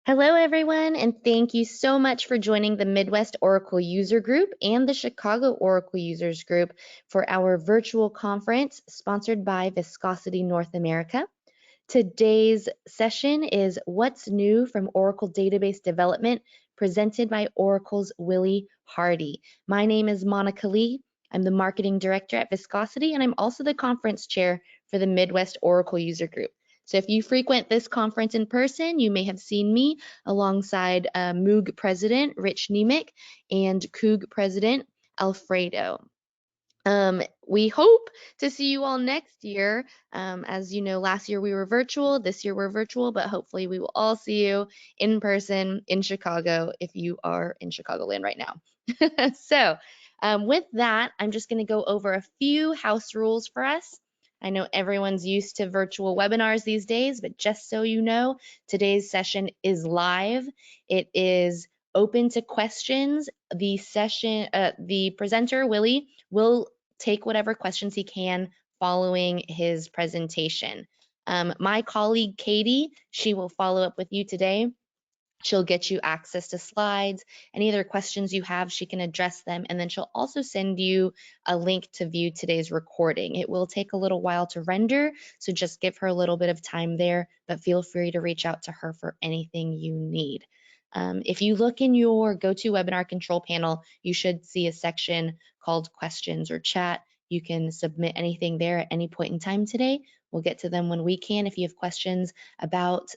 Hello, everyone, and thank you so much for joining the Midwest Oracle User Group and the Chicago Oracle Users Group for our virtual conference sponsored by Viscosity North America. Today's session is What's New from Oracle Database Development, presented by Oracle's Willie Hardie. My name is Monica Lee. I'm the Marketing Director at Viscosity, and I'm also the Conference Chair for the Midwest Oracle User Group. So if you frequent this conference in person, you may have seen me alongside MOUG President Rich Nemec and COUG President Alfredo. We hope to see you all next year. As you know, last year we were virtual, this year we're virtual, but hopefully we will all see you in person in Chicago if you are in Chicagoland right now. So with that, I'm just going to go over a few house rules for us. I know everyone's used to virtual webinars these days, but just so you know, today's session is live. It is open to questions. The presenter, Willie, will take whatever questions he can following his presentation. My colleague, Katie, she will follow up with you today. She'll get you access to slides. Any other questions you have, she can address them. And then she'll also send you a link to view today's recording. It will take a little while to render, so just give her a little bit of time there, but feel free to reach out to her for anything you need. If you look in your GoToWebinar control panel, you should see a section called questions or chat. You can submit anything there at any point in time today. We'll get to them when we can if you have questions about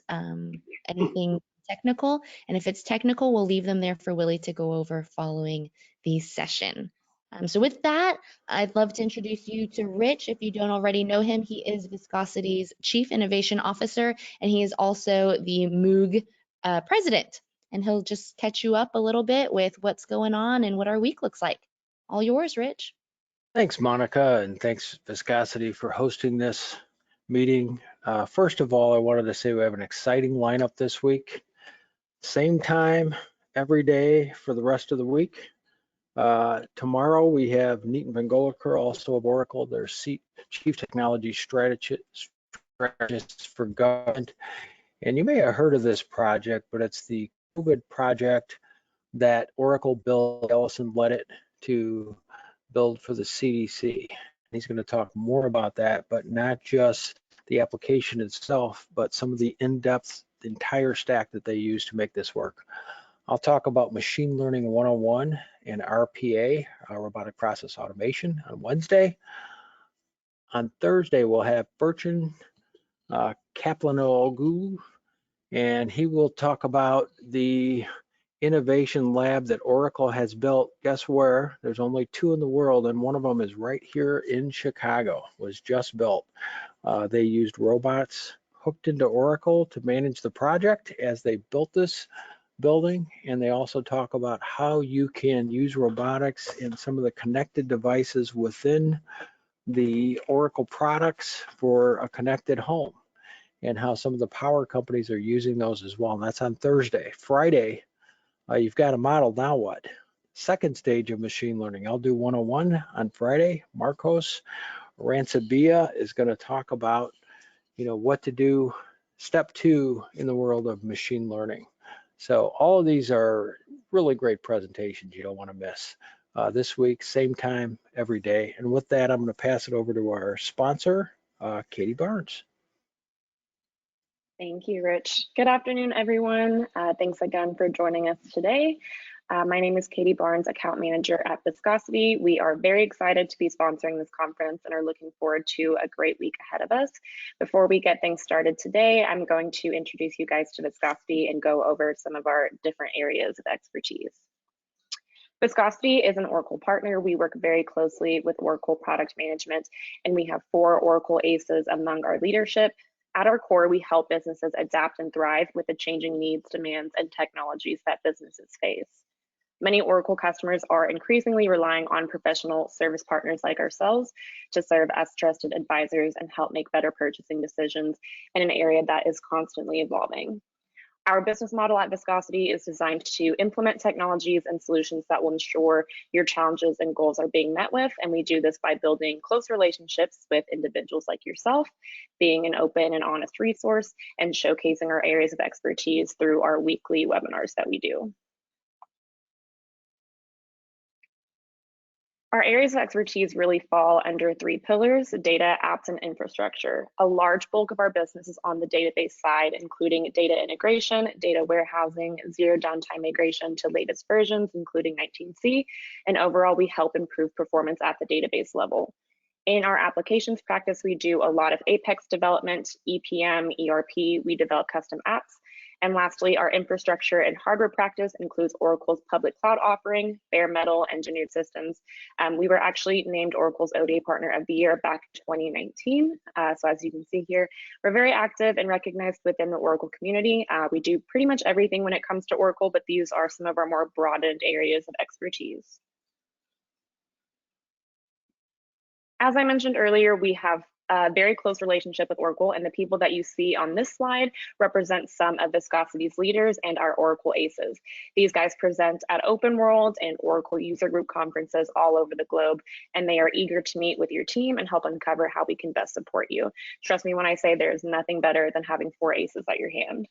anything technical. And if it's technical, we'll leave them there for Willie to go over following the session. So with that, I'd love to introduce you to Rich. If you don't already know him, he is Viscosity's Chief Innovation Officer, and he is also the MOUG President. And he'll just catch you up a little bit with what's going on and what our week looks like. All yours, Rich. Thanks, Monica, and thanks, Viscosity, for hosting this meeting. First of all, I wanted to say we have an exciting lineup this week. Same time every day for the rest of the week. Tomorrow we have Nitin Vengolaker, also of Oracle, their Chief Technology Strategist for Government. And you may have heard of this project, but it's the COVID project that Oracle built. Ellison led it to build for the CDC. He's going to talk more about that, but not just the application itself, but some of the in-depth, the entire stack that they use to make this work. I'll talk about Machine Learning 101 and RPA, Robotic Process Automation, on Wednesday. On Thursday, we'll have Bertrand Kaplanoglu, and he will talk about the innovation lab that Oracle has built. Guess where? There's only 2 in the world, and one of them is right here in Chicago, was just built. They used robots hooked into Oracle to manage the project as they built this building, and they also talk about how you can use robotics in some of the connected devices within the Oracle products for a connected home, and how some of the power companies are using those as well. And that's on Thursday. Friday, you've got a model, now what? Second stage of machine learning. I'll do 101 on Friday. Marcos Rancibia is going to talk about, what to do, step 2 in the world of machine learning. So all of these are really great presentations you don't want to miss. This week, same time, every day. And with that, I'm going to pass it over to our sponsor, Katie Barnes. Thank you, Rich. Good afternoon, everyone. Thanks again for joining us today. My name is Katie Barnes, Account Manager at Viscosity. We are very excited to be sponsoring this conference and are looking forward to a great week ahead of us. Before we get things started today, I'm going to introduce you guys to Viscosity and go over some of our different areas of expertise. Viscosity is an Oracle partner. We work very closely with Oracle Product Management, and we have 4 Oracle ACEs among our leadership. At our core, we help businesses adapt and thrive with the changing needs, demands, and technologies that businesses face. Many Oracle customers are increasingly relying on professional service partners like ourselves to serve as trusted advisors and help make better purchasing decisions in an area that is constantly evolving. Our business model at Viscosity is designed to implement technologies and solutions that will ensure your challenges and goals are being met with, and we do this by building close relationships with individuals like yourself, being an open and honest resource, and showcasing our areas of expertise through our weekly webinars that we do. Our areas of expertise really fall under 3 pillars: data, apps, and infrastructure. A large bulk of our business is on the database side, including data integration, data warehousing, zero downtime migration to latest versions, including 19C, and overall we help improve performance at the database level. In our applications practice, we do a lot of Apex development, EPM, ERP, we develop custom apps. And lastly, our infrastructure and hardware practice includes Oracle's public cloud offering, bare metal engineered systems. We were actually named Oracle's ODA Partner of the Year back in 2019. So as you can see here, we're very active and recognized within the Oracle community. We do pretty much everything when it comes to Oracle, but these are some of our more broadened areas of expertise. As I mentioned earlier, we have a very close relationship with Oracle, and the people that you see on this slide represent some of Viscosity's leaders and our Oracle aces. These guys present at Open World and Oracle user group conferences all over the globe, and they are eager to meet with your team and help uncover how we can best support you. Trust me when I say there's nothing better than having 4 aces at your hand.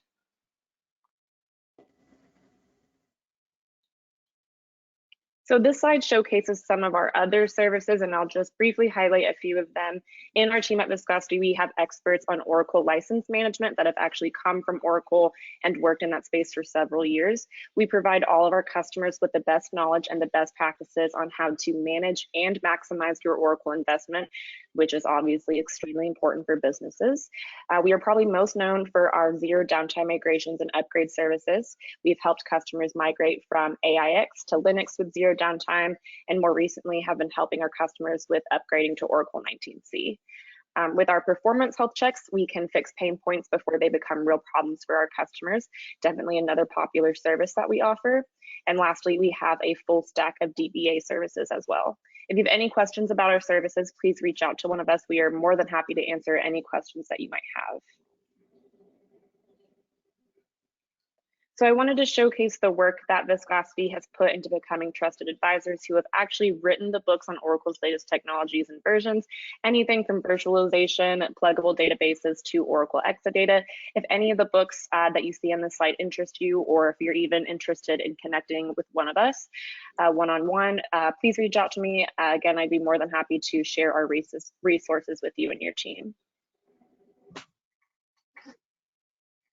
So this slide showcases some of our other services, and I'll just briefly highlight a few of them. In our team at Viscosity, we have experts on Oracle license management that have actually come from Oracle and worked in that space for several years. We provide all of our customers with the best knowledge and the best practices on how to manage and maximize your Oracle investment, which is obviously extremely important for businesses. We are probably most known for our zero downtime migrations and upgrade services. We've helped customers migrate from AIX to Linux with zero downtime, and more recently have been helping our customers with upgrading to Oracle 19C. With our performance health checks, we can fix pain points before they become real problems for our customers. Definitely another popular service that we offer. And lastly, we have a full stack of DBA services as well. If you have any questions about our services, please reach out to one of us. We are more than happy to answer any questions that you might have. So I wanted to showcase the work that Viscosity has put into becoming trusted advisors who have actually written the books on Oracle's latest technologies and versions, anything from virtualization, pluggable databases to Oracle Exadata. If any of the books that you see on this slide interest you, or if you're even interested in connecting with one of us one-on-one, please reach out to me. Again, I'd be more than happy to share our resources with you and your team.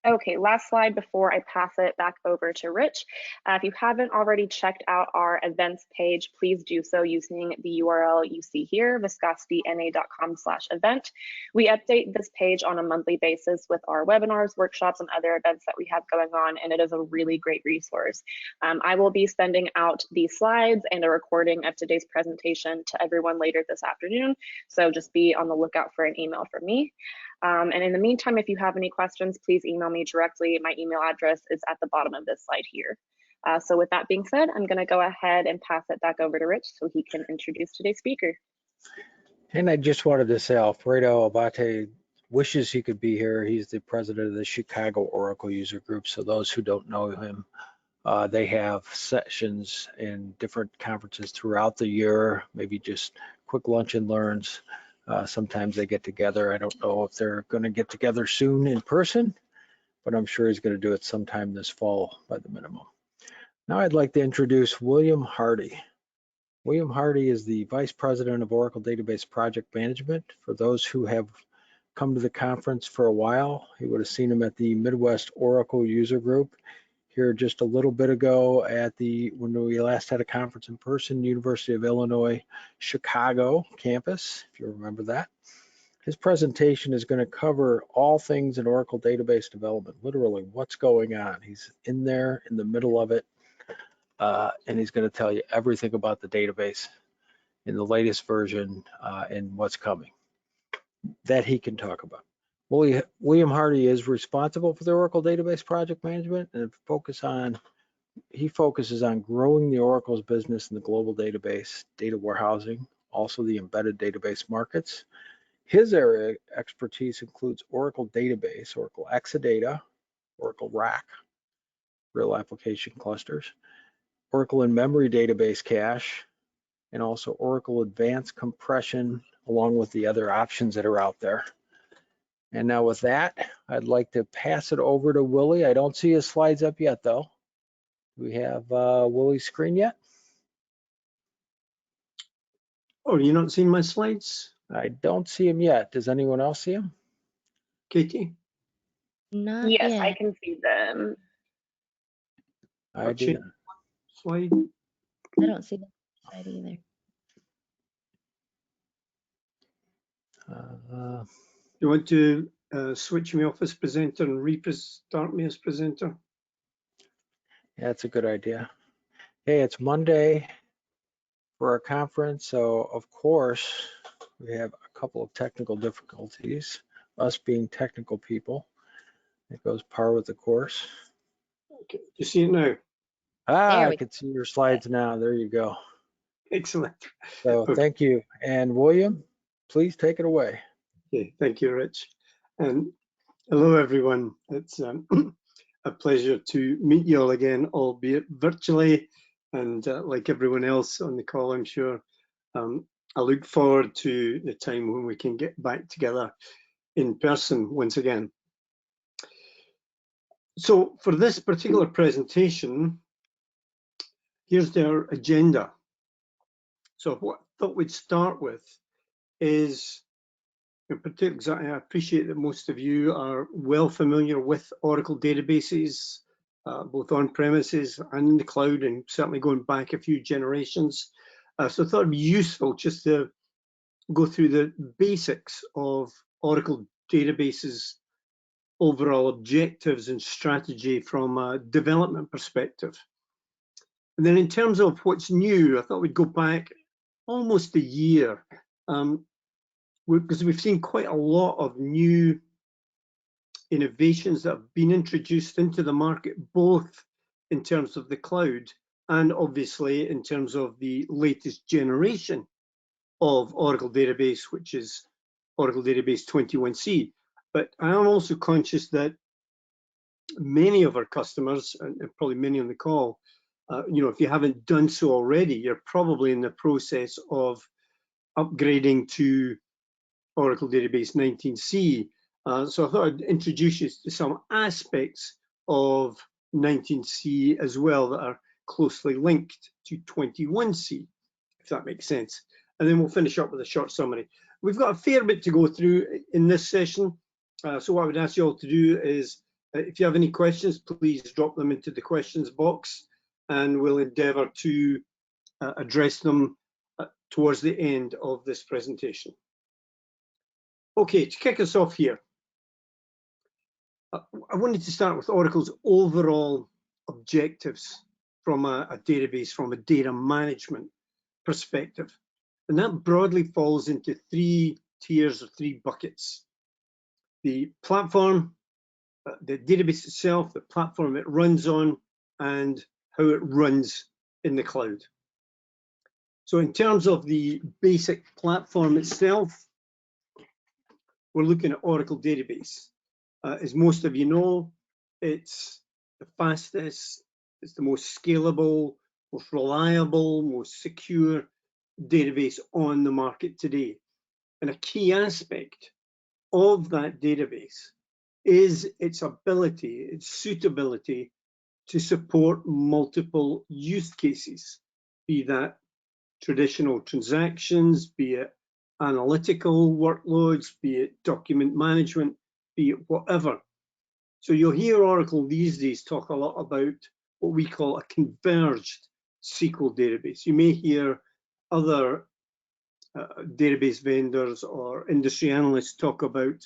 Okay, last slide before I pass it back over to Rich. If you haven't already checked out our events page, please do so using the URL you see here, viscosityna.com/event. We update this page on a monthly basis with our webinars, workshops, and other events that we have going on, and it is a really great resource. I will be sending out these slides and a recording of today's presentation to everyone later this afternoon, so just be on the lookout for an email from me. And in the meantime, if you have any questions, please email me directly. My email address is at the bottom of this slide here. So with that being said, I'm going to go ahead and pass it back over to Rich so he can introduce today's speaker. And I just wanted to say Alfredo Abate wishes he could be here. He's the president of the Chicago Oracle User Group. So those who don't know him, they have sessions in different conferences throughout the year, maybe just quick lunch and learns. Sometimes they get together. I don't know if they're going to get together soon in person, but I'm sure he's going to do it sometime this fall by the minimum. Now I'd like to introduce William Hardie. William Hardie is the Vice President of Oracle Database Project Management. For those who have come to the conference for a while, you would have seen him at the Midwest Oracle User Group here just a little bit ago at when we last had a conference in person, University of Illinois, Chicago campus, if you remember that. His presentation is going to cover all things in Oracle database development, literally what's going on. He's in there in the middle of it, and he's going to tell you everything about the database in the latest version and what's coming that he can talk about. William Hardie is responsible for the Oracle Database Project Management, and he focuses on growing the Oracle's business in the global database, data warehousing, also the embedded database markets. His area of expertise includes Oracle Database, Oracle Exadata, Oracle RAC, real application clusters, Oracle in-memory database cache, and also Oracle Advanced Compression, along with the other options that are out there. And now with that, I'd like to pass it over to Willie. I don't see his slides up yet, though. Do we have Willie's screen yet? Oh, you're not seeing my slides, I don't see him yet. Does anyone else see him? Katie? Not Yes, yet. I can see them. I do. Slide. I don't see the side either. You want to switch me off as presenter and restart me as presenter? Yeah, that's a good idea. Hey, it's Monday for our conference, so of course we have a couple of technical difficulties, us being technical people. It goes par with the course. Okay, you see it now? I we can see your slides now. There you go. Excellent. So Okay. thank you. And William, please take it away. Okay, thank you, Rich. And hello, everyone. It's a pleasure to meet you all again, albeit virtually. And like everyone else on the call, I'm sure, I look forward to the time when we can get back together in person once again. So for this particular presentation, here's their agenda. So what I thought we'd start with is, in particular, I appreciate that most of you are well familiar with Oracle databases, both on premises and in the cloud, and certainly going back a few generations. So I thought it'd be useful just to go through the basics of Oracle databases, overall objectives and strategy from a development perspective. And then in terms of what's new, I thought we'd go back almost a year, because we've seen quite a lot of new innovations that have been introduced into the market, both in terms of the cloud and obviously in terms of the latest generation of Oracle database, which is Oracle Database 21c. But I am also conscious that many of our customers, and probably many on the call, if you haven't done so already, you're probably in the process of upgrading to Oracle Database 19c. So I thought I'd introduce you to some aspects of 19c as well that are closely linked to 21c, if that makes sense. And then we'll finish up with a short summary. We've got a fair bit to go through in this session. So what I would ask you all to do is, if you have any questions, please drop them into the questions box, and we'll endeavour to address them towards the end of this presentation. Okay, to kick us off here, I wanted to start with Oracle's overall objectives from a database, from a data management perspective. And that broadly falls into three tiers or three buckets. The platform, the database itself, the platform it runs on, and how it runs in the cloud. So in terms of the basic platform itself, we're looking at Oracle Database. As most of you know, it's the fastest, it's the most scalable, most reliable, most secure database on the market today. And a key aspect of that database is its ability, its suitability to support multiple use cases, be that traditional transactions, be it analytical workloads, be it document management, be it whatever. So you'll hear Oracle these days talk a lot about what we call a converged SQL database. You may hear other database vendors or industry analysts talk about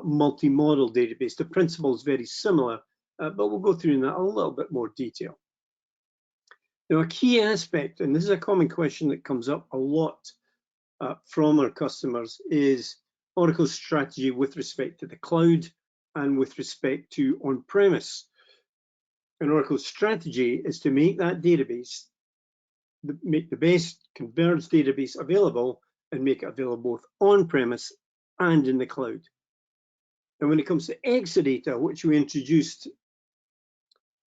multi-model database. The principle is very similar, but we'll go through that in a little bit more detail. Now, a key aspect, and this is a common question that comes up a lot from our customers, is Oracle's strategy with respect to the cloud and with respect to on-premise. And Oracle's strategy is to make that database, make the best converged database available, and make it available both on-premise and in the cloud. And when it comes to Exadata, which we introduced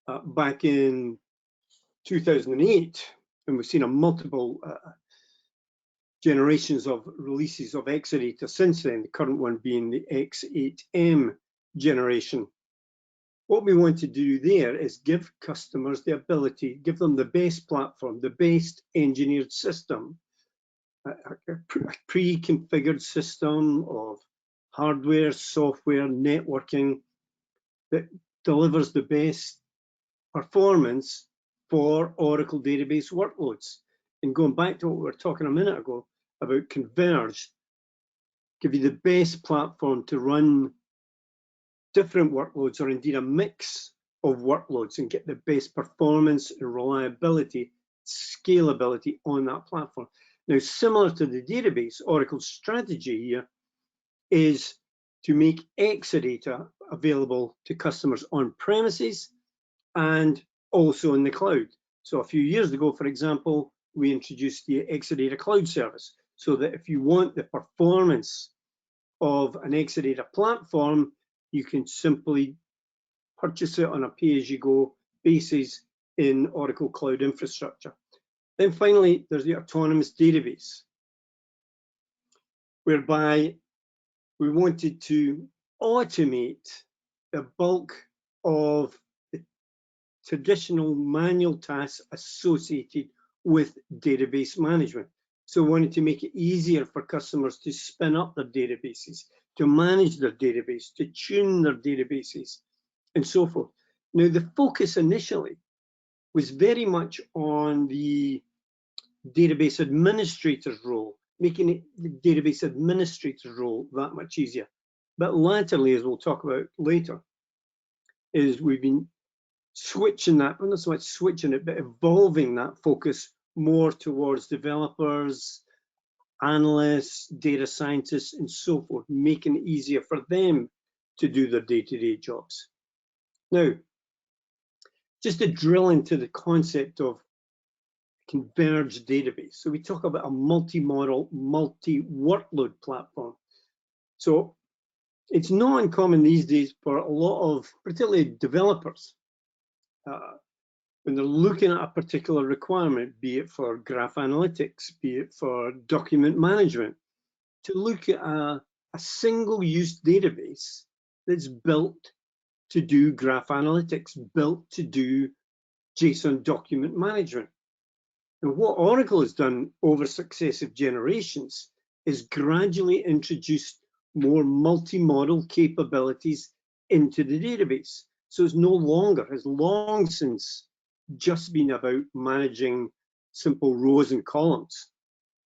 back in 2008, and we've seen a multiple generations of releases of Exadata since then, the current one being the X8M generation. What we want to do there is give customers the ability, give them the best platform, the best engineered system, a pre-configured system of hardware, software, networking that delivers the best performance for Oracle database workloads. And going back to what we were talking a minute ago about Converge, give you the best platform to run different workloads, or indeed a mix of workloads, and get the best performance and reliability, scalability on that platform. Now, similar to the database, Oracle's strategy here is to make Exadata available to customers on premises and also in the cloud. So a few years ago, for example, we introduced the Exadata Cloud Service, so that if you want the performance of an Exadata platform, you can simply purchase it on a pay-as-you-go basis in Oracle Cloud Infrastructure. Then finally, there's the Autonomous Database, whereby we wanted to automate the bulk of the traditional manual tasks associated with database management. So we wanted to make it easier for customers to spin up their databases, to manage their database, to tune their databases, and so forth. Now, the focus initially was very much on the database administrator's role, making it the database administrator's role that much easier. But latterly, as we'll talk about later, is we've been switching that, well, not so much switching it, but evolving that focus more towards developers, analysts, data scientists, and so forth, making it easier for them to do their day-to-day jobs. Now, just to drill into the concept of Converge Database. So we talk about a multi-model, multi-workload platform. So it's not uncommon these days for a lot of, particularly developers, when they're looking at a particular requirement, be it for graph analytics, be it for document management, to look at a single-use database that's built to do graph analytics, built to do JSON document management. And what Oracle has done over successive generations is gradually introduced more multi-model capabilities into the database. So it's no longer, has long since just been about managing simple rows and columns.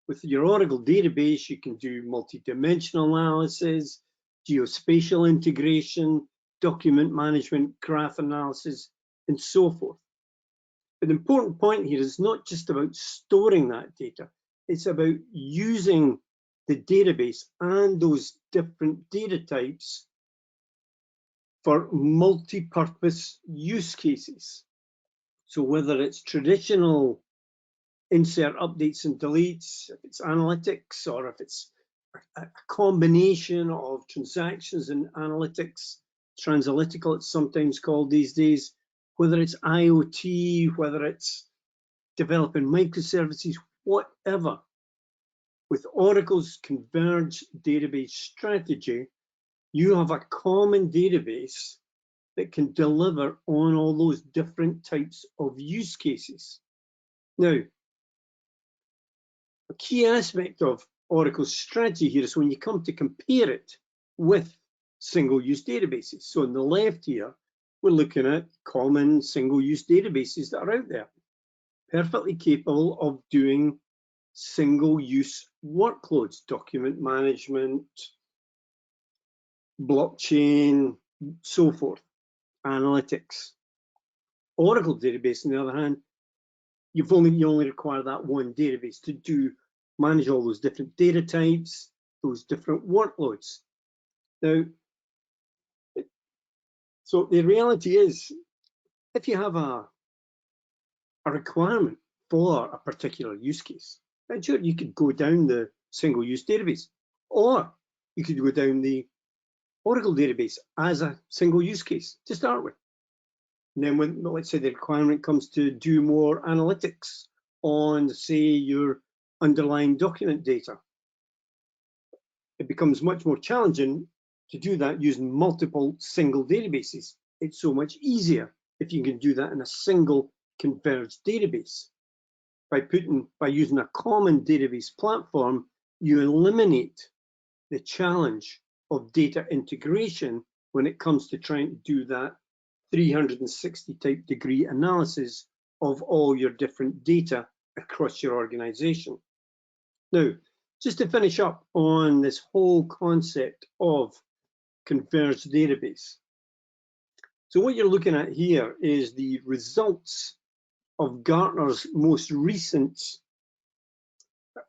With your Oracle database, you can do multi-dimensional analysis, geospatial integration, document management, graph analysis, and so forth. But the important point here is not just about storing that data, it's about using the database and those different data types for multi-purpose use cases. So whether it's traditional insert updates and deletes, if it's analytics, or if it's a combination of transactions and analytics, transanalytical it's sometimes called these days, whether it's IoT, whether it's developing microservices, whatever. With Oracle's Converge database strategy, you have a common database that can deliver on all those different types of use cases. Now, a key aspect of Oracle's strategy here is when you come to compare it with single-use databases. So on the left here, we're looking at common single-use databases that are out there, perfectly capable of doing single-use workloads, document management, blockchain, so forth, analytics. Oracle database, on the other hand, you only require that one database to manage all those different data types, those different workloads. Now, so the reality is, if you have a requirement for a particular use case, then sure, you could go down the single-use database, or you could go down the Oracle database as a single use case to start with. And then when, let's say, the requirement comes to do more analytics on, say, your underlying document data, it becomes much more challenging to do that using multiple single databases. It's so much easier if you can do that in a single converged database. By using a common database platform, you eliminate the challenge of data integration when it comes to trying to do that 360 type degree analysis of all your different data across your organization. Now, just to finish up on this whole concept of converged database. So what you're looking at here is the results of Gartner's most recent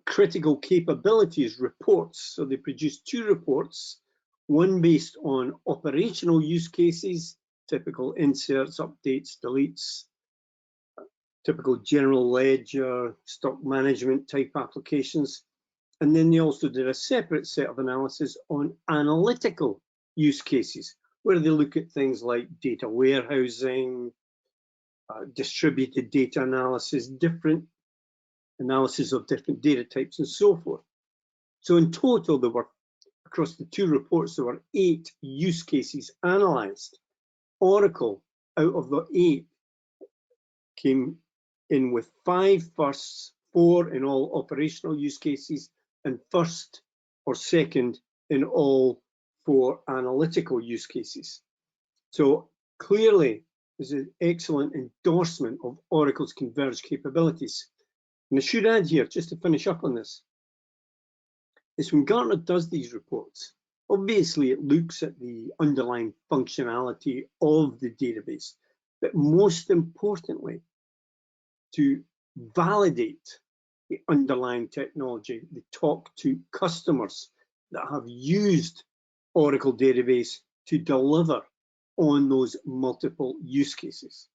critical capabilities reports. So they produced 2 reports, one based on operational use cases, typical inserts, updates, deletes, typical general ledger, stock management type applications. And then they also did a separate set of analysis on analytical use cases, where they look at things like data warehousing, distributed data analysis, different analysis of different data types, and so forth. So in total, there were, across the 2 reports, there were 8 use cases analyzed. Oracle, out of the 8, came in with 5 firsts, 4 in all operational use cases, and first or second in all 4 analytical use cases. So clearly, this is an excellent endorsement of Oracle's converged capabilities. And I should add here, just to finish up on this, is when Gartner does these reports, obviously it looks at the underlying functionality of the database, but most importantly, to validate the underlying technology. They talk to customers that have used Oracle database to deliver on those multiple use cases.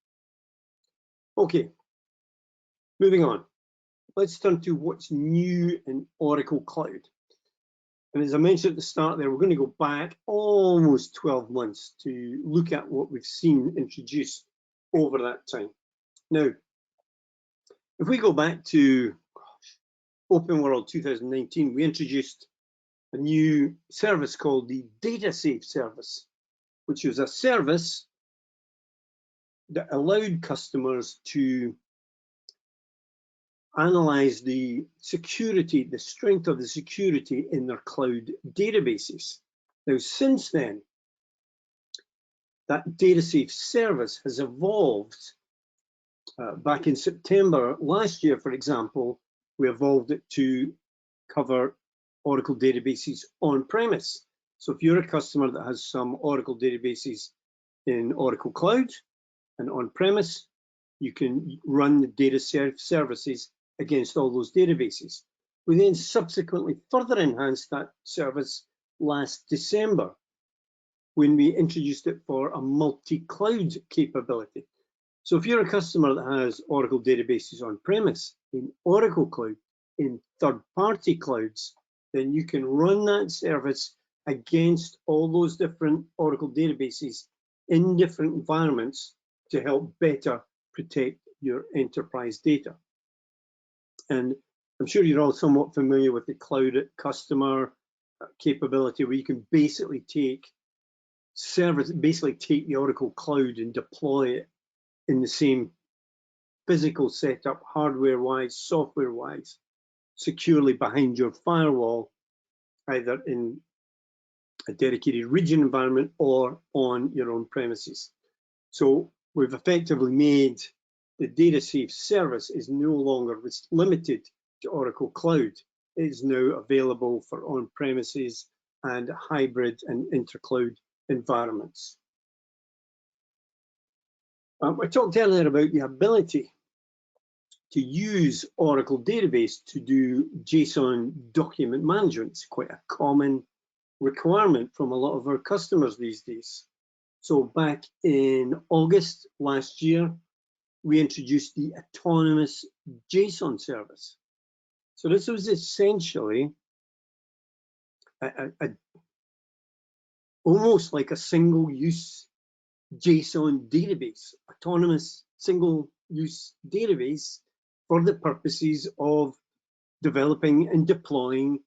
Okay, moving on. Let's turn to what's new in Oracle Cloud. And as I mentioned at the start there, we're going to go back almost 12 months to look at what we've seen introduced over that time. Now, if we go back to Open World 2019, we introduced a new service called the DataSafe service, which was a service that allowed customers to analyze the security, the strength of the security in their cloud databases. Now, since then, that DataSafe service has evolved. Back in September last year, for example, we evolved it to cover Oracle databases on-premise. So if you're a customer that has some Oracle databases in Oracle Cloud and on-premise, you can run the DataSafe services against all those databases. We then subsequently further enhanced that service last December when we introduced it for a multi-cloud capability. So if you're a customer that has Oracle databases on-premise, in Oracle Cloud, in third-party clouds, then you can run that service against all those different Oracle databases in different environments to help better protect your enterprise data. And I'm sure you're all somewhat familiar with the Cloud Customer capability, where you can basically take the Oracle Cloud and deploy it in the same physical setup, hardware-wise, software-wise, securely behind your firewall, either in a dedicated region environment or on your own premises. So we've effectively made the DataSafe service is no longer limited to Oracle Cloud. It is now available for on-premises and hybrid and inter-cloud environments. I talked earlier about the ability to use Oracle database to do JSON document management. It's quite a common requirement from a lot of our customers these days. So back in August last year, we introduced the autonomous JSON service. So this was essentially almost like a single use JSON database, autonomous single-use database for the purposes of developing and deploying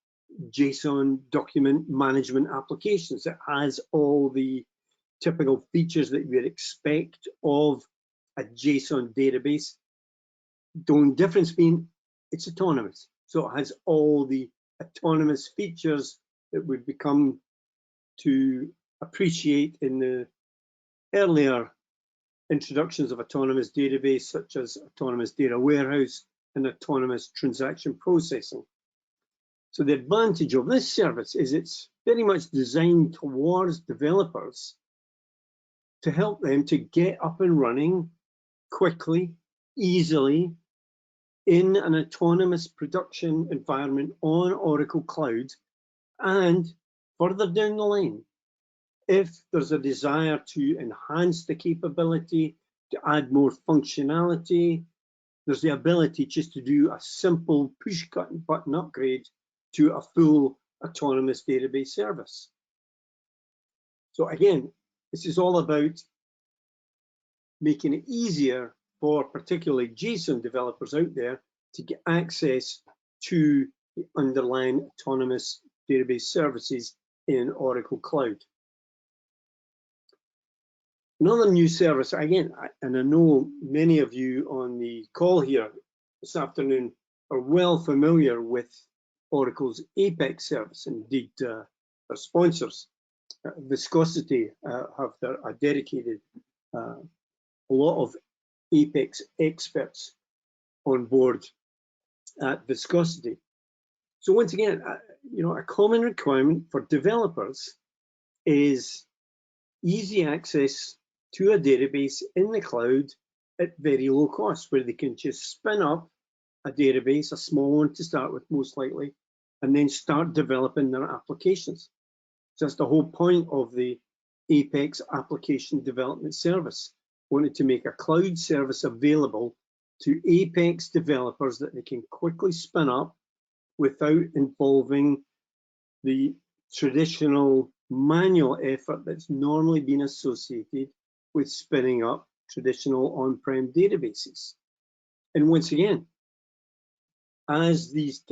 JSON document management applications. It has all the typical features that we'd expect of a JSON database. The only difference being it's autonomous. So it has all the autonomous features that we've become to appreciate in the earlier introductions of autonomous database, such as autonomous data warehouse and autonomous transaction processing. So the advantage of this service is it's very much designed towards developers to help them to get up and running quickly, easily, in an autonomous production environment on Oracle Cloud, and further down the line, if there's a desire to enhance the capability, to add more functionality, there's the ability just to do a simple push button upgrade to a full autonomous database service. So again, this is all about making it easier for particularly JSON developers out there to get access to the underlying autonomous database services in Oracle Cloud. Another new service, again, and I know many of you on the call here this afternoon are well familiar with Oracle's Apex service. Indeed, their sponsors, Viscosity, have a dedicated a lot of Apex experts on board at Viscosity. So once again, a common requirement for developers is easy access to a database in the cloud at very low cost, where they can just spin up a database, a small one to start with most likely, and then start developing their applications. So that's the whole point of the Apex Application Development Service. Wanted to make a cloud service available to Apex developers that they can quickly spin up without involving the traditional manual effort that's normally been associated with spinning up traditional on-prem databases. And once again, as this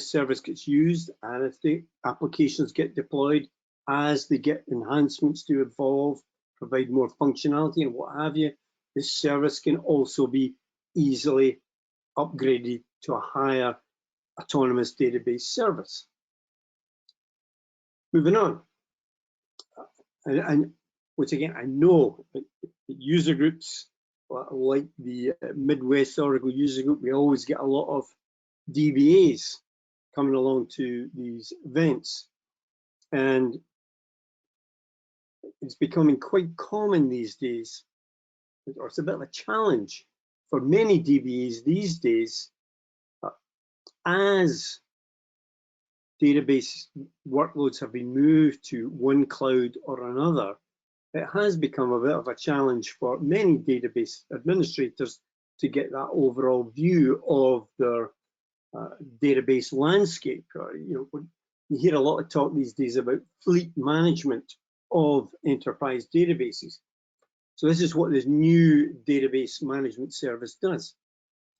service gets used, and as the applications get deployed, as they get enhancements to evolve, provide more functionality and what have you, this service can also be easily upgraded to a higher autonomous database service. Moving on, and once again, I know that user groups like the Midwest Oracle User Group, we always get a lot of DBAs coming along to these events, and it's becoming quite common these days, or it's a bit of a challenge for many DBAs these days, as database workloads have been moved to one cloud or another. It has become a bit of a challenge for many database administrators to get that overall view of their database landscape. You hear a lot of talk these days about fleet management of enterprise databases. So this is what this new database management service does.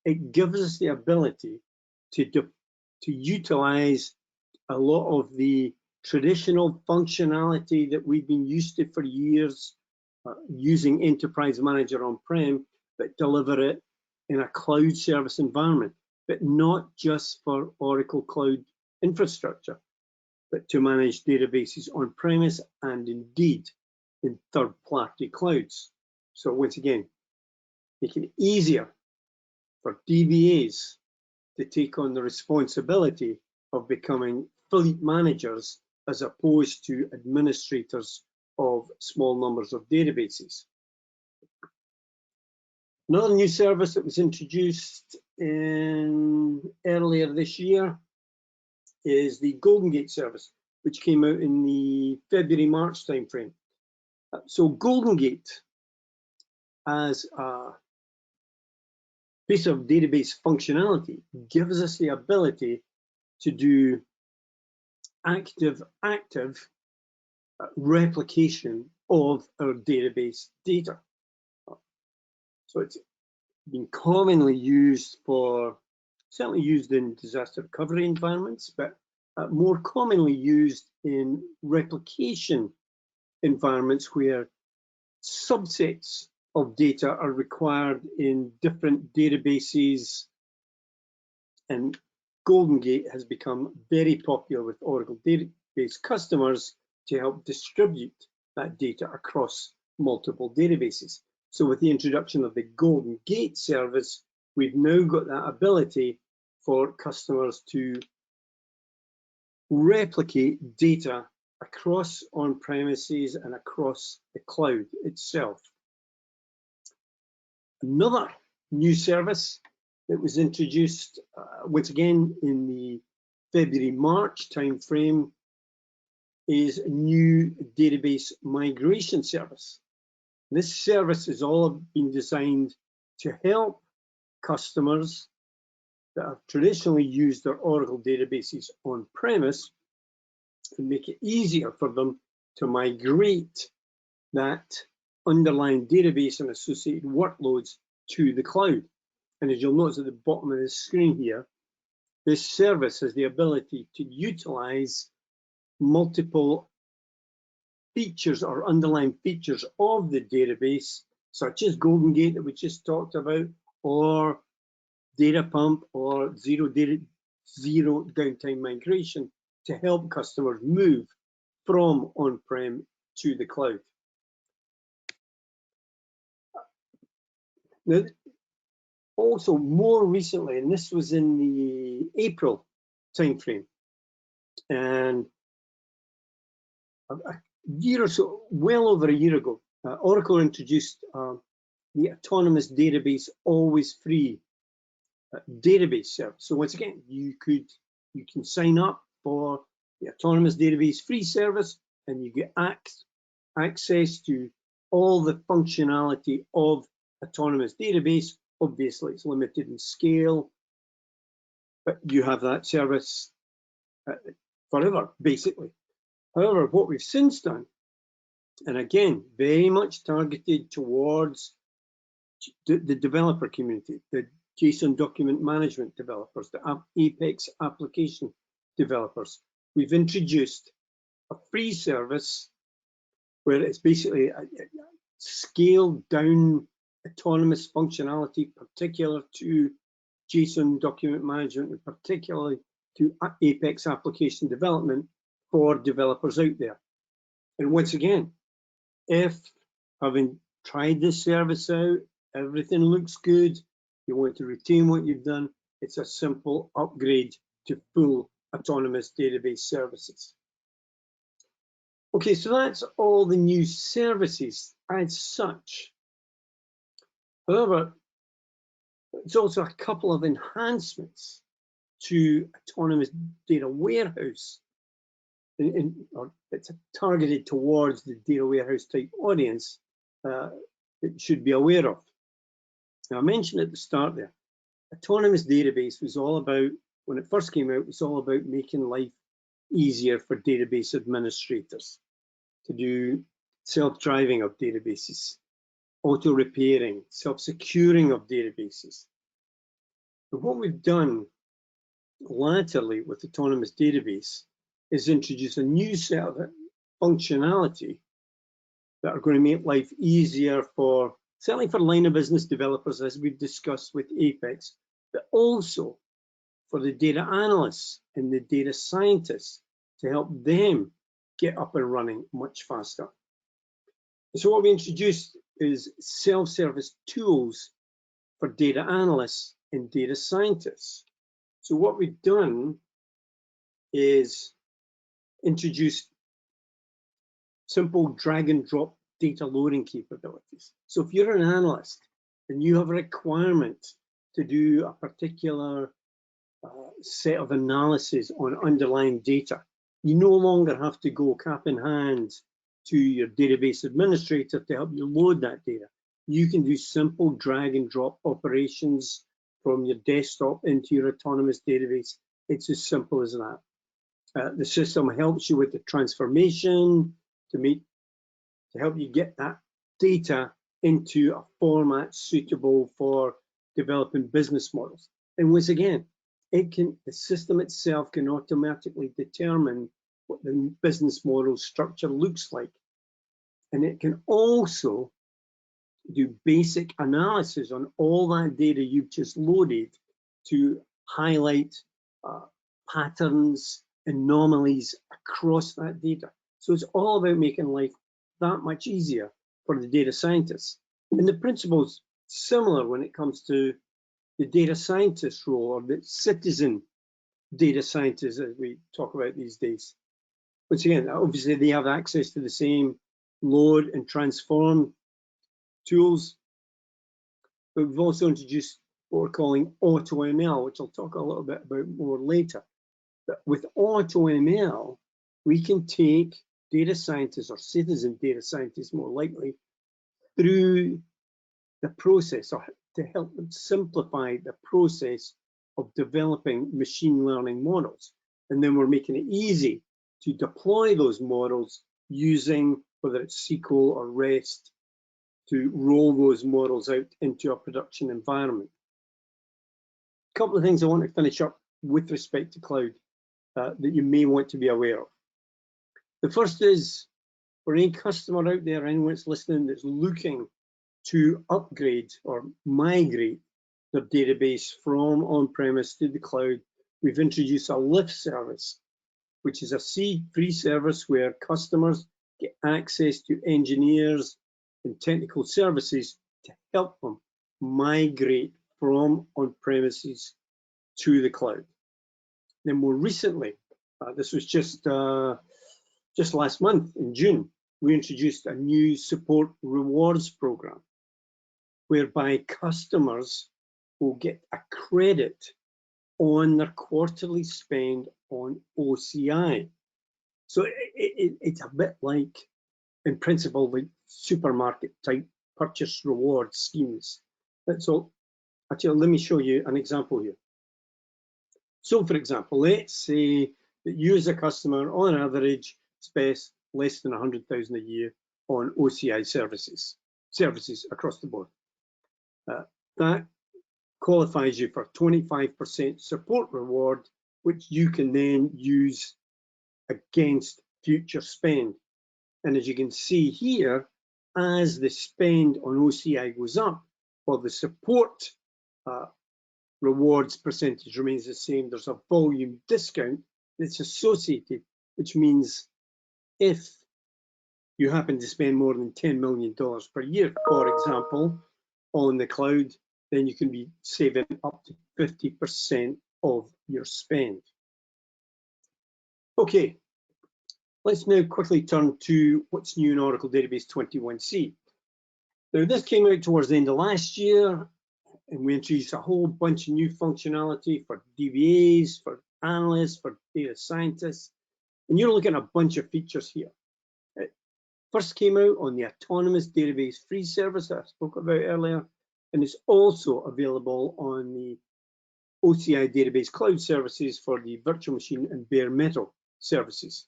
It gives us the ability to utilize a lot of the traditional functionality that we've been used to for years, using Enterprise Manager on-prem, but deliver it in a cloud service environment, but not just for Oracle Cloud infrastructure, but to manage databases on-premise and indeed in third-party clouds. So once again, make it easier for DBAs to take on the responsibility of becoming fleet managers as opposed to administrators of small numbers of databases. Another new service that was introduced earlier this year is the Golden Gate service, which came out in the February-March timeframe. So Golden Gate, as a piece of database functionality, gives us the ability to do active replication of our database data. So it's been commonly used for, certainly used in disaster recovery environments, but more commonly used in replication environments where subsets of data are required in different databases. And Golden Gate has become very popular with Oracle database customers to help distribute that data across multiple databases. So with the introduction of the Golden Gate service, we've now got that ability for customers to replicate data across on-premises and across the cloud itself. Another new service that was introduced once again in the February-March timeframe is a new database migration service. This service has all been designed to help customers that have traditionally used their Oracle databases on-premise and make it easier for them to migrate that underlying database and associated workloads to the cloud. And as you'll notice at the bottom of the screen here, this service has the ability to utilize multiple features or underlying features of the database, such as Golden Gate that we just talked about, or Data Pump, or zero downtime migration to help customers move from on-prem to the cloud. Now, also more recently, and this was in the April timeframe, and a year or so, well over a year ago, Oracle introduced the Autonomous Database Always Free database service. So once again, you can sign up for the Autonomous Database Free service, and you get access to all the functionality of Autonomous Database. Obviously, it's limited in scale, but you have that service forever, basically. However, what we've since done, and again, very much targeted towards the developer community, the JSON document management developers, the Apex application developers, we've introduced a free service where it's basically a scaled down autonomous functionality, particular to JSON document management and particularly to Apex application development for developers out there. And once again, if having tried this service out, everything looks good, you want to retain what you've done, it's a simple upgrade to full autonomous database services. Okay, so that's all the new services as such. However, it's also a couple of enhancements to Autonomous Data Warehouse, or it's targeted towards the data warehouse type audience that you should be aware of. Now, I mentioned at the start there, Autonomous Database was all about, when it first came out, it was all about making life easier for database administrators to do self-driving of databases, auto-repairing, self-securing of databases. But what we've done latterly with Autonomous Database is introduce a new set of functionality that are going to make life easier for, certainly for line of business developers, as we've discussed with Apex, but also for the data analysts and the data scientists to help them get up and running much faster. So what we introduced is self-service tools for data analysts and data scientists. So what we've done is introduce simple drag and drop data loading capabilities. So if you're an analyst and you have a requirement to do a particular set of analysis on underlying data, you no longer have to go cap in hand to your database administrator to help you load that data. You can do simple drag and drop operations from your desktop into your autonomous database. It's as simple as that. The system helps you with the transformation to to help you get that data into a format suitable for developing business models. And once again, the system itself can automatically determine what the business model structure looks like. And it can also do basic analysis on all that data you've just loaded to highlight patterns, anomalies across that data. So it's all about making life that much easier for the data scientists. And the principle's similar when it comes to the data scientist role, or the citizen data scientist, as we talk about these days. Once again, obviously they have access to the same load and transform tools, but we've also introduced what we're calling AutoML, which I'll talk a little bit about more later. But with AutoML, we can take data scientists, or citizen data scientists more likely, through the process, or to help them simplify the process of developing machine learning models. And then we're making it easy to deploy those models using whether it's SQL or REST to roll those models out into a production environment. A couple of things I want to finish up with respect to cloud that you may want to be aware of. The first is, for any customer out there, anyone that's listening that's looking to upgrade or migrate their database from on-premise to the cloud, we've introduced a lift service, which is a free service where customers get access to engineers and technical services to help them migrate from on-premises to the cloud. Then more recently, this was just last month in June, we introduced a new support rewards program whereby customers will get a credit on their quarterly spend on OCI. So it's a bit like, in principle, like supermarket type purchase reward schemes. So actually, let me show you an example here. So for example, let's say that you as a customer on average spend less than 100,000 a year on OCI services across the board. That qualifies you for 25% support reward, which you can then use against future spend. And as you can see here, as the spend on OCI goes up, while the support rewards percentage remains the same, there's a volume discount that's associated, which means if you happen to spend more than $10 million per year, for example, on the cloud, then you can be saving up to 50% of your spend. Okay, let's now quickly turn to what's new in Oracle Database 21c. Now, this came out towards the end of last year, and we introduced a whole bunch of new functionality for DBAs, for analysts, for data scientists, and you're looking at a bunch of features here. It first came out on the Autonomous Database free service that I spoke about earlier, and it's also available on the OCI Database Cloud services for the virtual machine and bare metal services.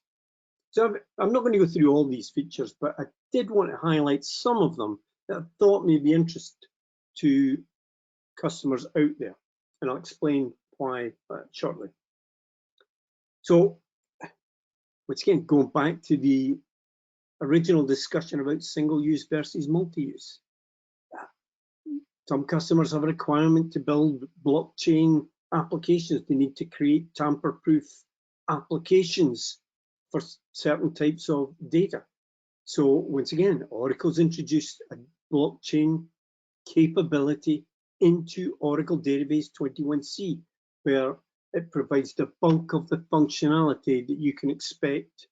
So I'm not going to go through all these features, but I did want to highlight some of them that I thought may be interest to customers out there, and I'll explain why shortly. So once again, going back to the original discussion about single use versus multi-use. Some customers have a requirement to build blockchain applications. They need to create tamper-proof applications for certain types of data. So once again, Oracle's introduced a blockchain capability into Oracle Database 21c, where it provides the bulk of the functionality that you can expect,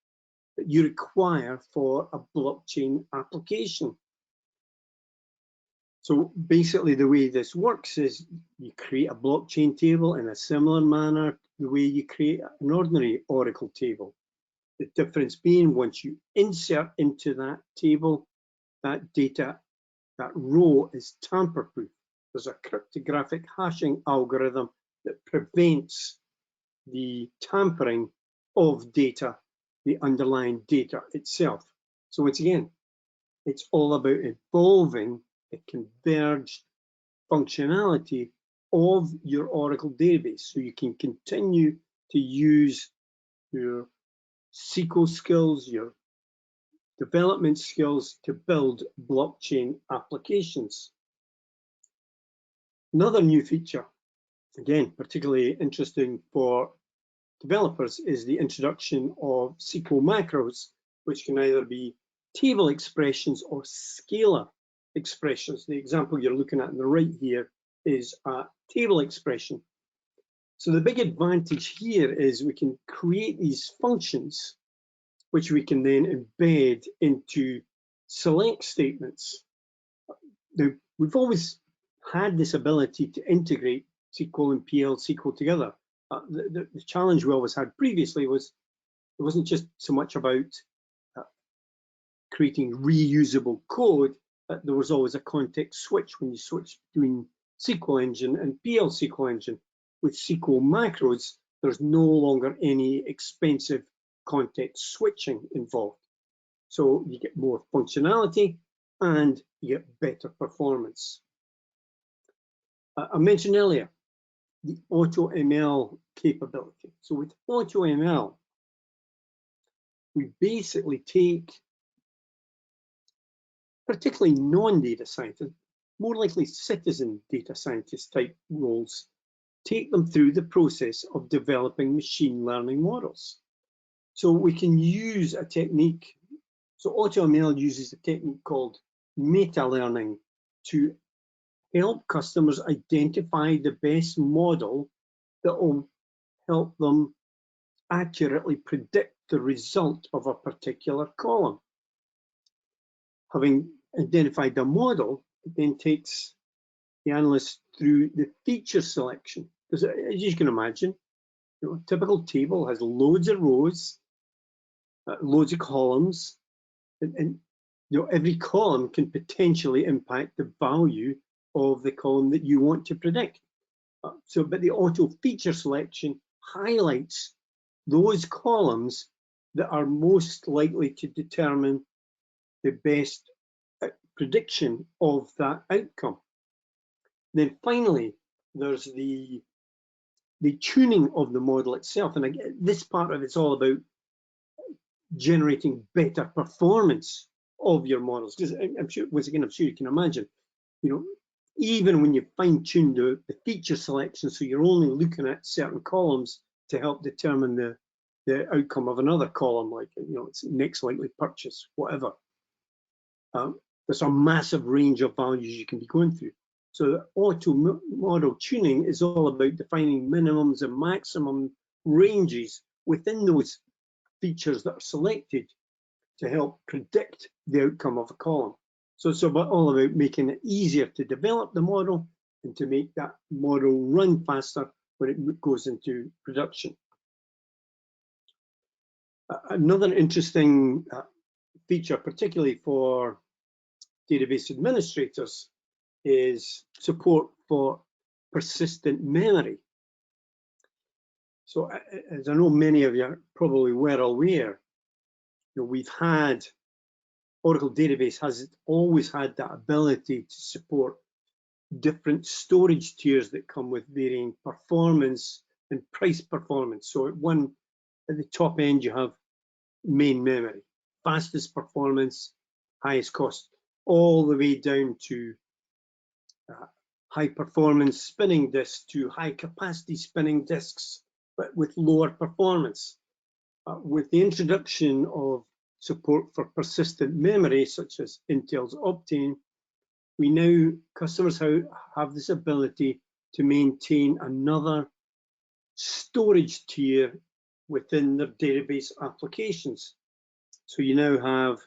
that you require for a blockchain application. So basically the way this works is you create a blockchain table in a similar manner to the way you create an ordinary Oracle table. The difference being once you insert into that table, that data, that row is tamper-proof. There's a cryptographic hashing algorithm that prevents the tampering of data, the underlying data itself. So once again, It's all about evolving the converged functionality of your Oracle database so you can continue to use your SQL skills, your development skills to build blockchain applications. Another new feature, again, particularly interesting for developers, is the introduction of SQL Macros, which can either be table expressions or scalar expressions. The example you're looking at on the right here is a table expression. So the big advantage here is we can create these functions, which we can then embed into select statements. Now, we've always had this ability to integrate SQL and PL SQL together. The challenge we always had previously was it wasn't just so much about creating reusable code, there was always a context switch when you switch between SQL Engine and PL SQL Engine. With SQL Macros, there's no longer any expensive context switching involved. So you get more functionality and you get better performance. I mentioned earlier the AutoML capability. So with AutoML, we basically take particularly non-data scientists, more likely citizen data scientist type roles, take them through the process of developing machine learning models. So we can use a technique. So AutoML uses a technique called meta learning to help customers identify the best model that will help them accurately predict the result of a particular column. Having identified the model, it then takes the analyst through the feature selection. Because as you can imagine, a typical table has loads of rows, loads of columns, and every column can potentially impact the value of the column that you want to predict. But the auto feature selection highlights those columns that are most likely to determine the best prediction of that outcome. Then finally, there's the tuning of the model itself. And again, this part of it's all about generating better performance of your models. Because I'm sure, once again, I'm sure you can imagine, even when you fine-tune the feature selection, so you're only looking at certain columns to help determine the outcome of another column, like it's next likely purchase, whatever. There's a massive range of values you can be going through. So the auto model tuning is all about defining minimums and maximum ranges within those features that are selected to help predict the outcome of a column. So it's all about making it easier to develop the model and to make that model run faster when it goes into production. Another interesting feature, particularly for database administrators, is support for persistent memory. So as I know many of you are probably well aware, we've had Oracle Database has always had that ability to support different storage tiers that come with varying performance and price performance. So at the top end, you have main memory, fastest performance, highest cost, all the way down to high performance spinning disks to high capacity spinning disks, but with lower performance. With the introduction of support for persistent memory, such as Intel's Optane, customers have this ability to maintain another storage tier within their database applications. So you now have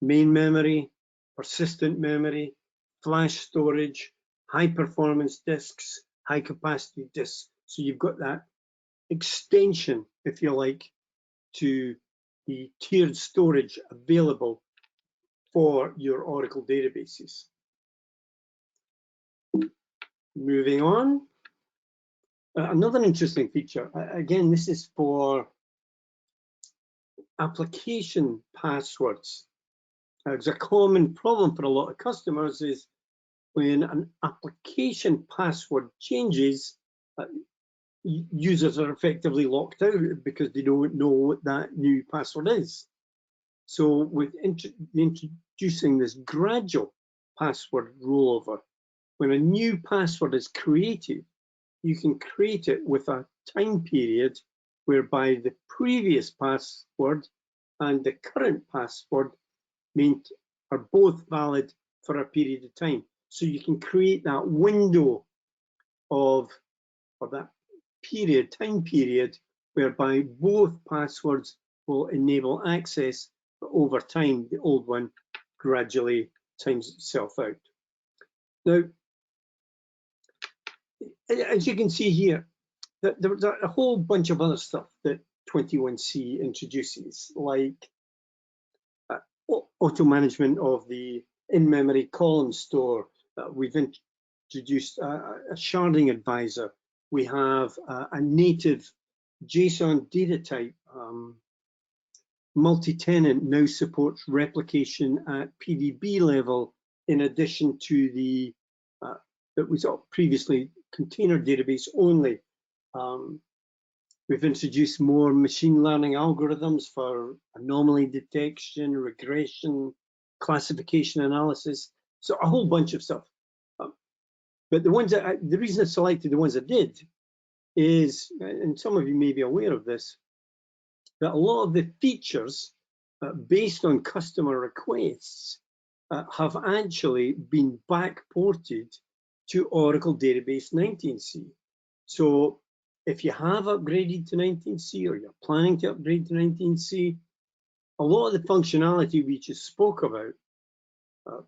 main memory, persistent memory, flash storage, high performance disks, high capacity disks. So you've got that extension, if you like, to the tiered storage available for your Oracle databases. Moving on, another interesting feature, again, this is for application passwords. It's a common problem for a lot of customers is when an application password changes, users are effectively locked out because they don't know what that new password is. So with introducing this gradual password rollover, when a new password is created, you can create it with a time period whereby the previous password and the current password are both valid for a period of time. So you can create that window of, or that period, time period, whereby both passwords will enable access, but over time, the old one gradually times itself out. Now, as you can see here, there's a whole bunch of other stuff that 21C introduces, like auto management of the in-memory column store. We've introduced a sharding advisor. We have a native JSON data type. Multi-tenant now supports replication at PDB level, in addition to the that was previously container database only. We've introduced more machine learning algorithms for anomaly detection, regression, classification analysis. So a whole bunch of stuff. But the ones that the reason I selected the ones I did is, and some of you may be aware of this, that a lot of the features based on customer requests have actually been backported to Oracle Database 19c. So if you have upgraded to 19c or you're planning to upgrade to 19c, a lot of the functionality we just spoke about,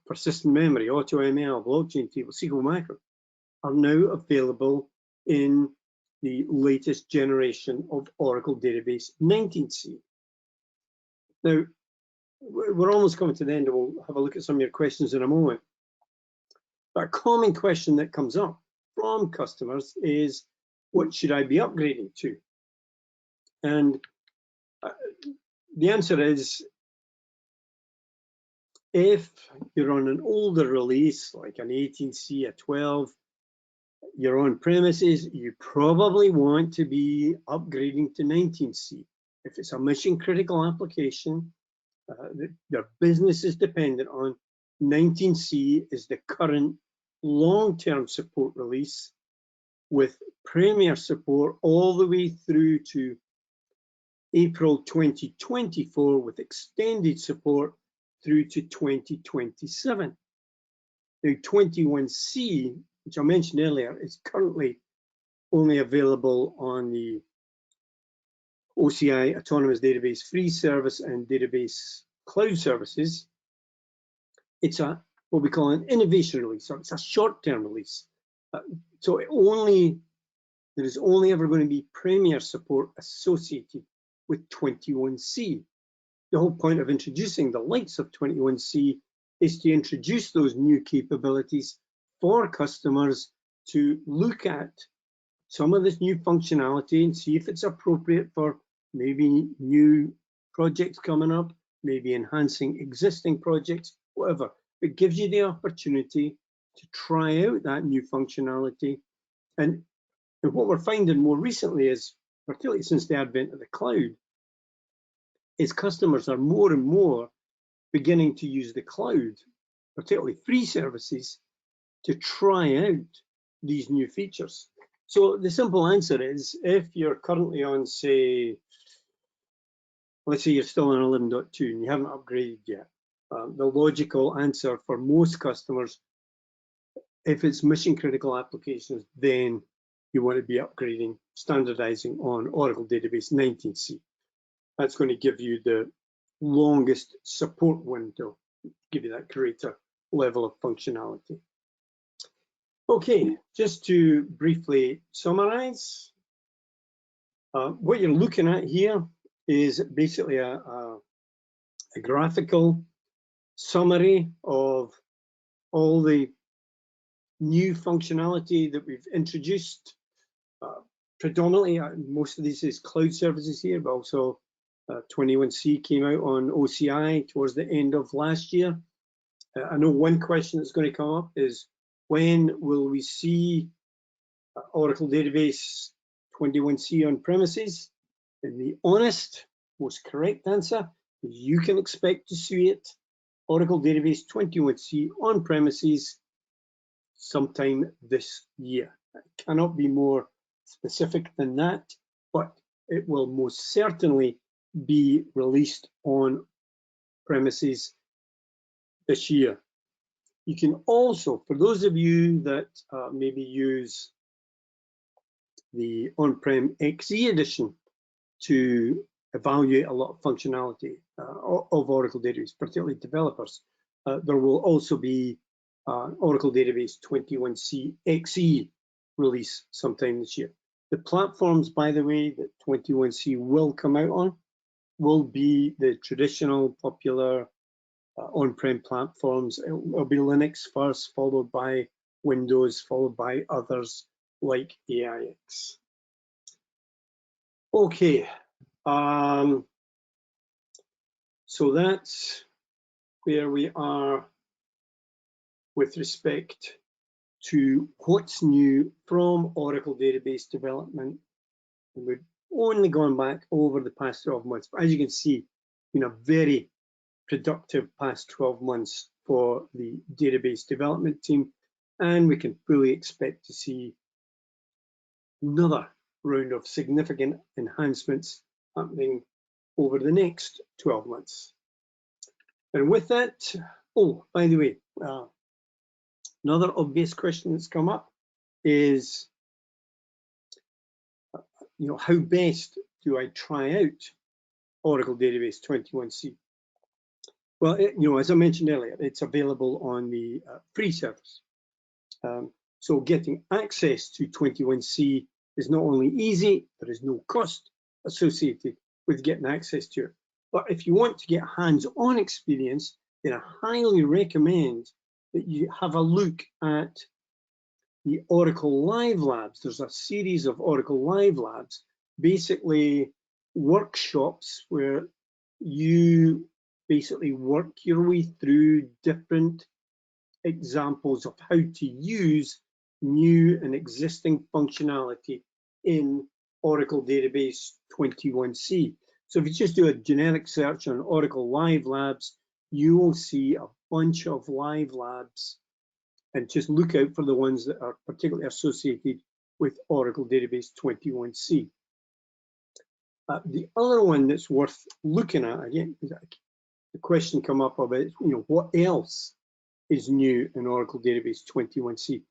persistent memory, AutoML, blockchain table, SQL Macros, are now available in the latest generation of Oracle Database 19c. Now, we're almost coming to the end, and we'll have a look at some of your questions in a moment. But a common question that comes up from customers is, what should I be upgrading to? And the answer is, if you're on an older release, like an 18C, a 12, you're on premises, you probably want to be upgrading to 19C. If it's a mission critical application, their business is dependent on, 19C is the current long-term support release with premier support all the way through to April 2024 with extended support through to 2027. Now 21C, which I mentioned earlier, is currently only available on the OCI Autonomous Database Free Service and Database Cloud Services. It's a what we call an innovation release, so it's a short-term release. So there is only ever going to be premier support associated with 21C. The whole point of introducing the likes of 21C is to introduce those new capabilities for customers to look at some of this new functionality and see if it's appropriate for maybe new projects coming up, maybe enhancing existing projects, whatever. It gives you the opportunity to try out that new functionality. And what we're finding more recently is, particularly since the advent of the cloud, is customers are more and more beginning to use the cloud, particularly free services, to try out these new features. So the simple answer is, if you're currently on, say, let's say you're still on 11.2 and you haven't upgraded yet, the logical answer for most customers, if it's mission critical applications, then you want to be upgrading, standardizing on Oracle Database 19c. That's going to give you the longest support window, give you that greater level of functionality. Okay, just to briefly summarize, what you're looking at here is basically a graphical summary of all the new functionality that we've introduced. Predominantly, most of this is cloud services here, but also 21C came out on OCI towards the end of last year. I know one question that's going to come up is, when will we see Oracle Database 21C on premises? And the honest, most correct answer is you can expect to see it, Oracle Database 21C on premises, sometime this year. I cannot be more specific than that, but it will most certainly be released on premises this year. You can also, for those of you that maybe use the on-prem XE edition to evaluate a lot of functionality of Oracle Database, particularly developers, there will also be Oracle Database 21C XE release sometime this year. The platforms, by the way, that 21C will come out on will be the traditional popular on-prem platforms. It'll be Linux first, followed by Windows, followed by others like AIX. Okay, so that's where we are with respect to what's new from Oracle Database development. And we've only gone back over the past 12 months, but as you can see, a very productive past 12 months for the database development team, and we can fully expect to see another round of significant enhancements happening over the next 12 months. And with that, oh, by the way, another obvious question that's come up is, how best do I try out Oracle Database 21C? Well, as I mentioned earlier, it's available on the free service. So getting access to 21C is not only easy, there is no cost associated with getting access to it. But if you want to get hands-on experience, then I highly recommend that you have a look at the Oracle Live Labs. There's a series of Oracle Live Labs, basically workshops where you basically work your way through different examples of how to use new and existing functionality in Oracle Database 21C. So if you just do a generic search on Oracle Live Labs, you will see a bunch of live labs, and just look out for the ones that are particularly associated with Oracle Database 21C. The other one that's worth looking at, again, the question come up about, what else is new in Oracle Database 21C?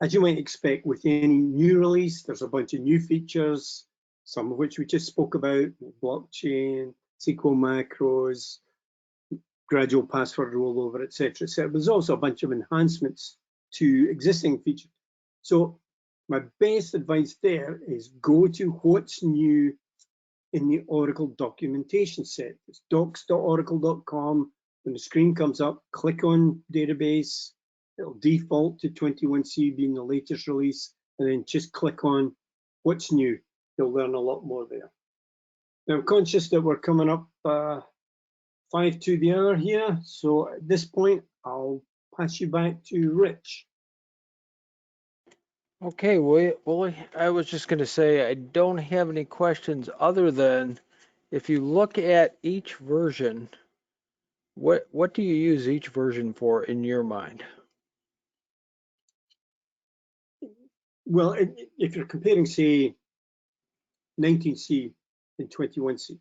As you might expect with any new release, there's a bunch of new features, some of which we just spoke about: blockchain, SQL macros, gradual password rollover, etc., etc. There's also a bunch of enhancements to existing features. So my best advice there is go to what's new in the Oracle documentation set. It's docs.oracle.com. When the screen comes up, click on database. It'll default to 21C being the latest release, and then just click on what's new. You'll learn a lot more there. Now, I'm conscious that we're coming up 5 to the hour here, so at this point, I'll pass you back to Rich. Okay, well, I was just going to say I don't have any questions other than, if you look at each version, what do you use each version for in your mind? Well, if you're comparing, say, 19C and 21C,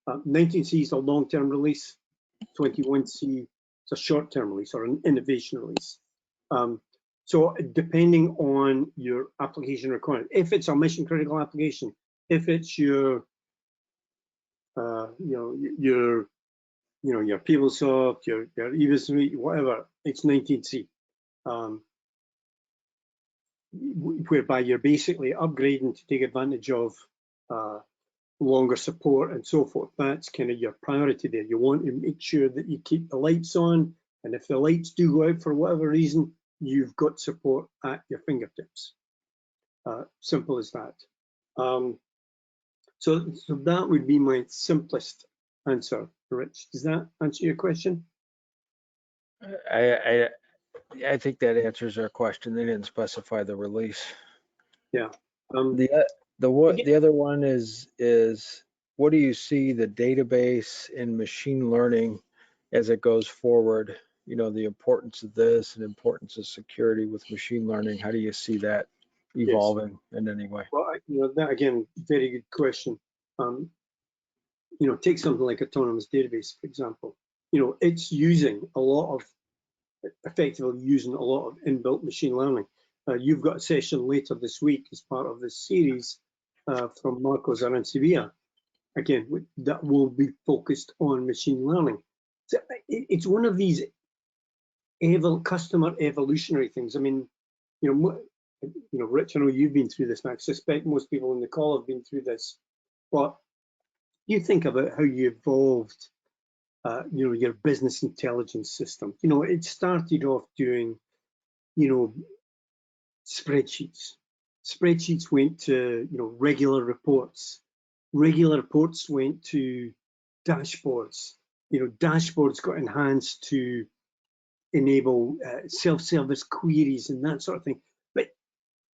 19C is a long-term release, 21C is a short-term release or an innovation release. So depending on your application requirement, if it's a mission-critical application, if it's your your PeopleSoft, your eVisity, whatever, it's 19C. Whereby you're basically upgrading to take advantage of longer support and so forth. That's kind of your priority there. You want to make sure that you keep the lights on, and if the lights do go out for whatever reason, you've got support at your fingertips. Simple as that. So that would be my simplest answer, Rich. Does that answer your question? I think that answers our question. They didn't specify the release. Yeah. The other one is what do you see the database in machine learning as it goes forward? You know, the importance of this and importance of security with machine learning. How do you see that evolving in any way? Well, that again, very good question. Take something like Autonomous Database, for example. It's effectively using a lot of inbuilt machine learning. You've got a session later this week as part of this series from Marcos Arancibia, again, that will be focused on machine learning. So it's one of these customer evolutionary things. I mean, Rich, I know you've been through this, and I suspect most people on the call have been through this. But you think about how you evolved, your business intelligence system. It started off doing, spreadsheets. Spreadsheets went to, regular reports. Regular reports went to dashboards. Dashboards got enhanced to enable self-service queries and that sort of thing. But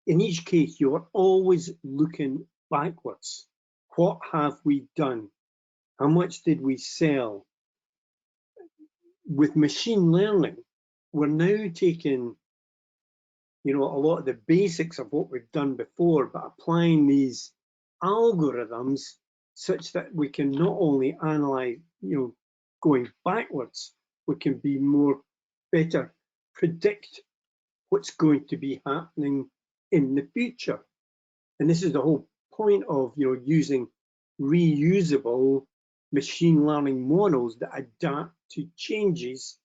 in each case, you're always looking backwards. What have we done? How much did we sell? With machine learning, we're now taking, a lot of the basics of what we've done before, but applying these algorithms such that we can not only analyze, going backwards, we can be better predict what's going to be happening in the future. And this is the whole point of, using reusable machine learning models that adapt to changes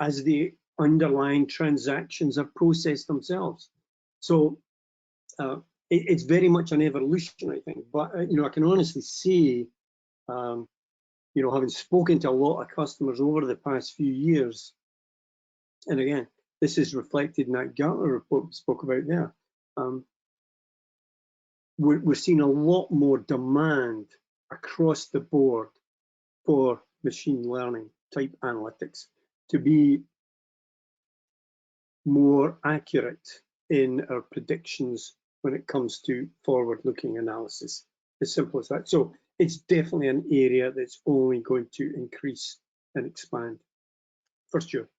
as the underlying transactions are processed themselves. So it's very much an evolutionary thing. But I can honestly say, having spoken to a lot of customers over the past few years, and again, this is reflected in that Gartner report we spoke about there. We're seeing a lot more demand across the board for machine learning type analytics to be more accurate in our predictions when it comes to forward-looking analysis. As simple as that. So it's definitely an area that's only going to increase and expand, for sure.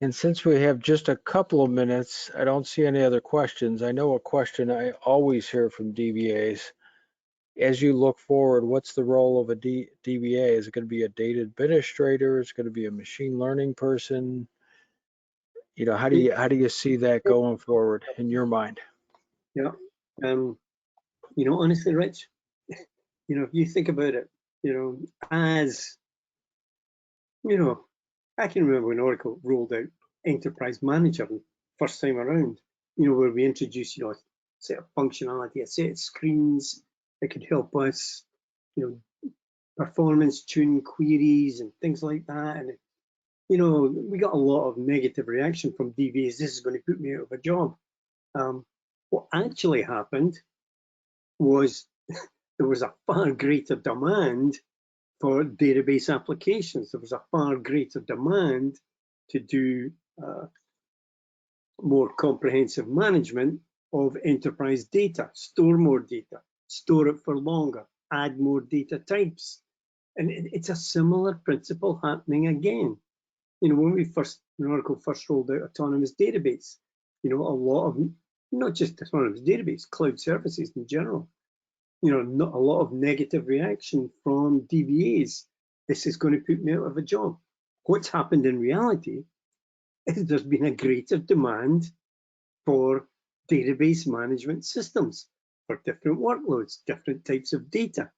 And since we have just a couple of minutes, I don't see any other questions. I know a question I always hear from DBAs. As you look forward, what's the role of a DBA? Is it going to be a data administrator? Is it going to be a machine learning person? How do you see that going forward in your mind? Yeah, honestly, Rich, if you think about it, as I can remember when Oracle rolled out Enterprise Manager first time around, where we introduced, a set of functionality, a set of screens that could help us, performance tune queries and things like that. And, we got a lot of negative reaction from DBAs. This is going to put me out of a job. What actually happened was there was a far greater demand for database applications. There was a far greater demand to do more comprehensive management of enterprise data, store more data, store it for longer, add more data types. And it's a similar principle happening again. When Oracle first rolled out Autonomous Database, a lot of, not just Autonomous Database, cloud services in general, not a lot of negative reaction from DBAs. This is going to put me out of a job. What's happened in reality is there's been a greater demand for database management systems for different workloads, different types of data,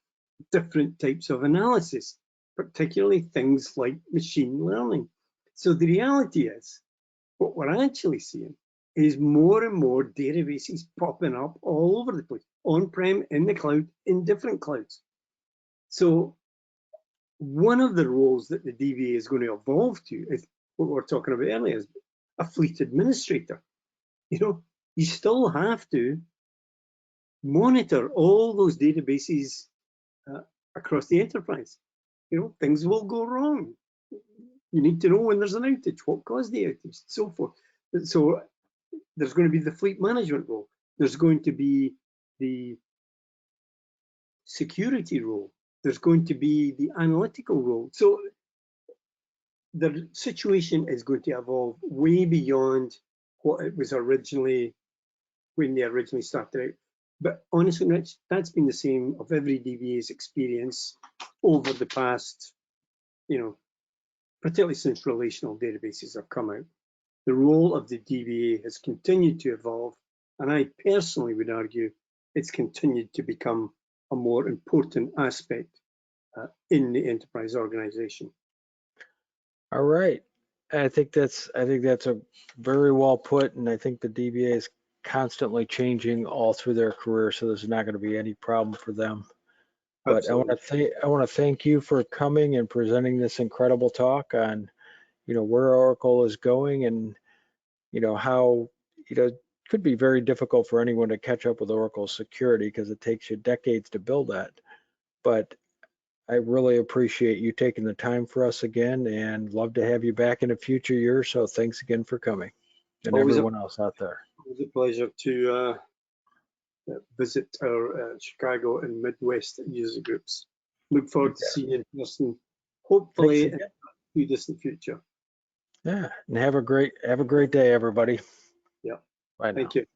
different types of analysis, particularly things like machine learning. So the reality is, what we're actually seeing is more and more databases popping up all over the place, on-prem, in the cloud, in different clouds. So one of the roles that the DBA is going to evolve to is what we were talking about earlier, is a fleet administrator. You still have to monitor all those databases across the enterprise. You know, things will go wrong. You need to know when there's an outage, what caused the outage, so forth. So there's going to be the fleet management role. There's going to be the security role. There's going to be the analytical role. So the situation is going to evolve way beyond what it was originally when they originally started out. But honestly, Rich, that's been the same of every DBA's experience over the past, you know, particularly since relational databases have come out. The role of the DBA has continued to evolve, and I personally would argue it's continued to become a more important aspect in the enterprise organization. All right. I think that's a very well put, and I think the DBA is constantly changing all through their career, so there's not going to be any problem for them. But Absolutely. I want to thank you for coming and presenting this incredible talk on, you know, where Oracle is going, and you know how, you know, it could be very difficult for anyone to catch up with Oracle security because it takes you decades to build that. But I really appreciate you taking the time for us again, and love to have you back in a future year. So thanks again for coming, and everyone else out there. Always a pleasure to visit our Chicago and Midwest user groups. Look forward to seeing you in person, hopefully in the distant future. Yeah, and have a great day, everybody. Yeah. Bye now. Thank you.